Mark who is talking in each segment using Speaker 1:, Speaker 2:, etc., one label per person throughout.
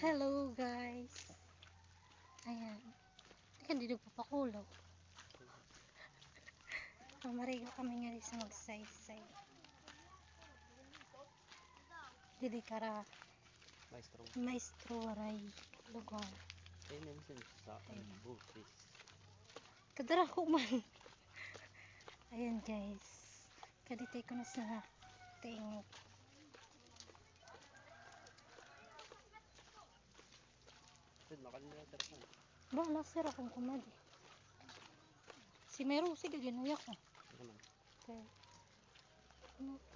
Speaker 1: Hello guys. Ayan. Kan dito papakulo. Pamarigo kami nga sa magsaysay. Dili kara maestro waray lugar. Kadara ko man. Ayan guys. Kaditay ko na sa tingog. Bahala sir akong kumadi. Si Meru, sige ginuya ko. Okay.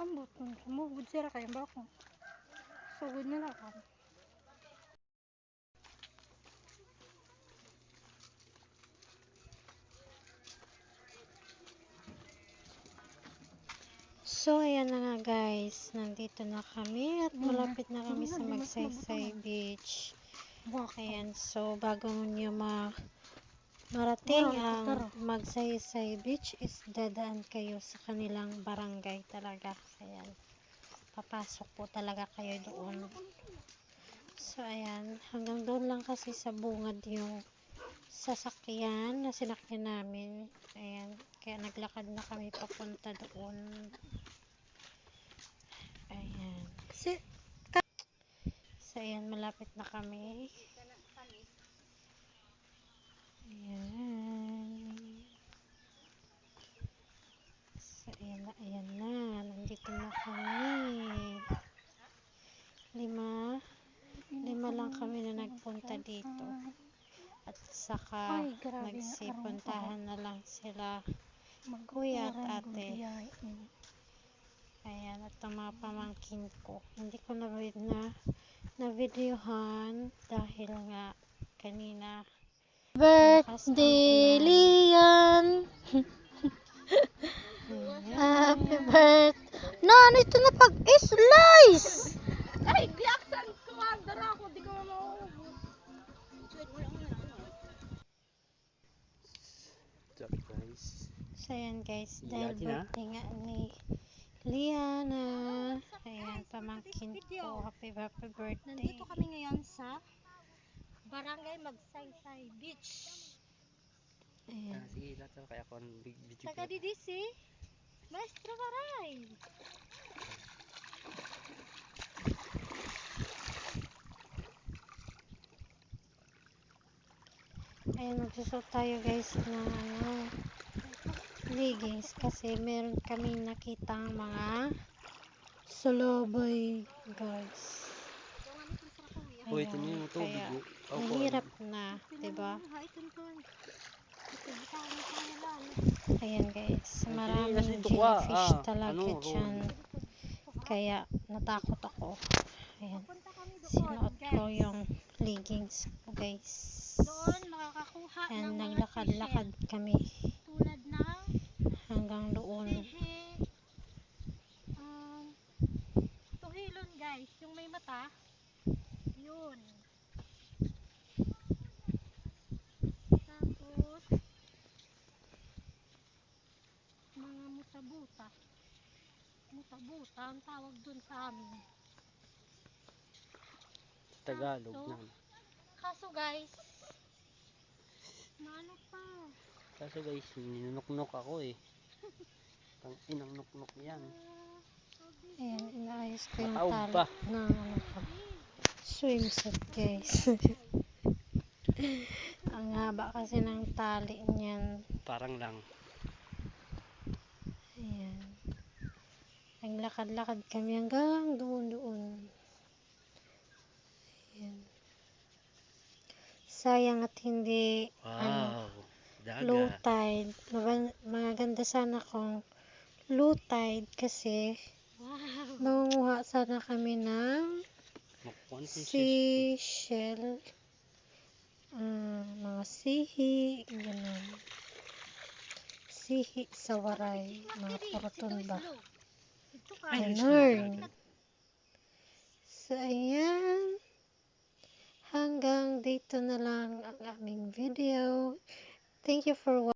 Speaker 1: Ambot kung sumugod sira kayo ba ako? Sugod na lang ako. So, ayan na nga guys. Nandito na kami at malapit na kami sa Magsaysay Beach. Ayan, so bago nyo marating ang Magsaysay Beach is dadaan kayo sa kanilang barangay talaga. Ayan, papasok po talaga kayo doon. So ayan, hanggang doon lang kasi sa bungad yung sasakyan na sinakyan namin. Ayan, kaya naglakad na kami papunta doon. Ayan. So ayan, malapit na kami. Ayan. So ayan na. Nandito na kami. Lima lang kami na nagpunta dito. At saka nagsipuntahan na lang sila kuya at ate. Ayan, at ang mga pamangkin ko. Hindi ko na videohan dahil nga kanina birthday Lian. Happy birthday. Ano ito na pag-slice? Ay, biaksan ko andara ako, di ko mauubos. So ayan guys, dahil birthday nga ni Liana. Ayan, pamangkin ko. Happy birthday.
Speaker 2: Nandito kami ngayon sa Barangay Magsaysay Beach.
Speaker 1: Ayan.
Speaker 3: Sige, lahat kaya ako ang video.
Speaker 2: Taga DDC, Maestro Waray.
Speaker 1: Ayan, magsusot tayo guys na leggings kasi meron kaming nakitang mga soloboy guys.
Speaker 3: Oh, ito na yung tubig.
Speaker 1: Kaya mahirap na, diba? Ayan guys, maraming jellyfish talaga dyan. Kaya natakot ako. Ayan, sinuot ko yung leggings ko guys.
Speaker 2: Doon makakakuha
Speaker 1: Ayan,
Speaker 2: ng
Speaker 1: naglakad-lakad kami
Speaker 2: tulad ng
Speaker 1: hanggang doon.
Speaker 2: Tuhilon guys, yung may mata. Yun. Tapos mga mutabuta. Mutabuta ang tawag dun sa amin.
Speaker 3: Tagalog na.
Speaker 2: Kaso guys, ano pa?
Speaker 3: Kaso guys, ninunok-nok ako eh. Pang inang nok-nok yan.
Speaker 1: Ayan, inaayos ko yung
Speaker 3: Mataog
Speaker 1: tali
Speaker 3: pa.
Speaker 1: ng swimsuit guys. Ang haba kasi ng tali niyan.
Speaker 3: Parang lang.
Speaker 1: Ayan. Naglakad-lakad kami hanggang doon. Ayan. Sayang at hindi low tide. Maganda sana kung low tide kasi mangunguha sana kami ng seashell, mga sihi, ganun. Sihi sa waray, mga poroton ba? Ganun. So, ayan. Hanggang dito na lang ang aming video. Thank you for watching.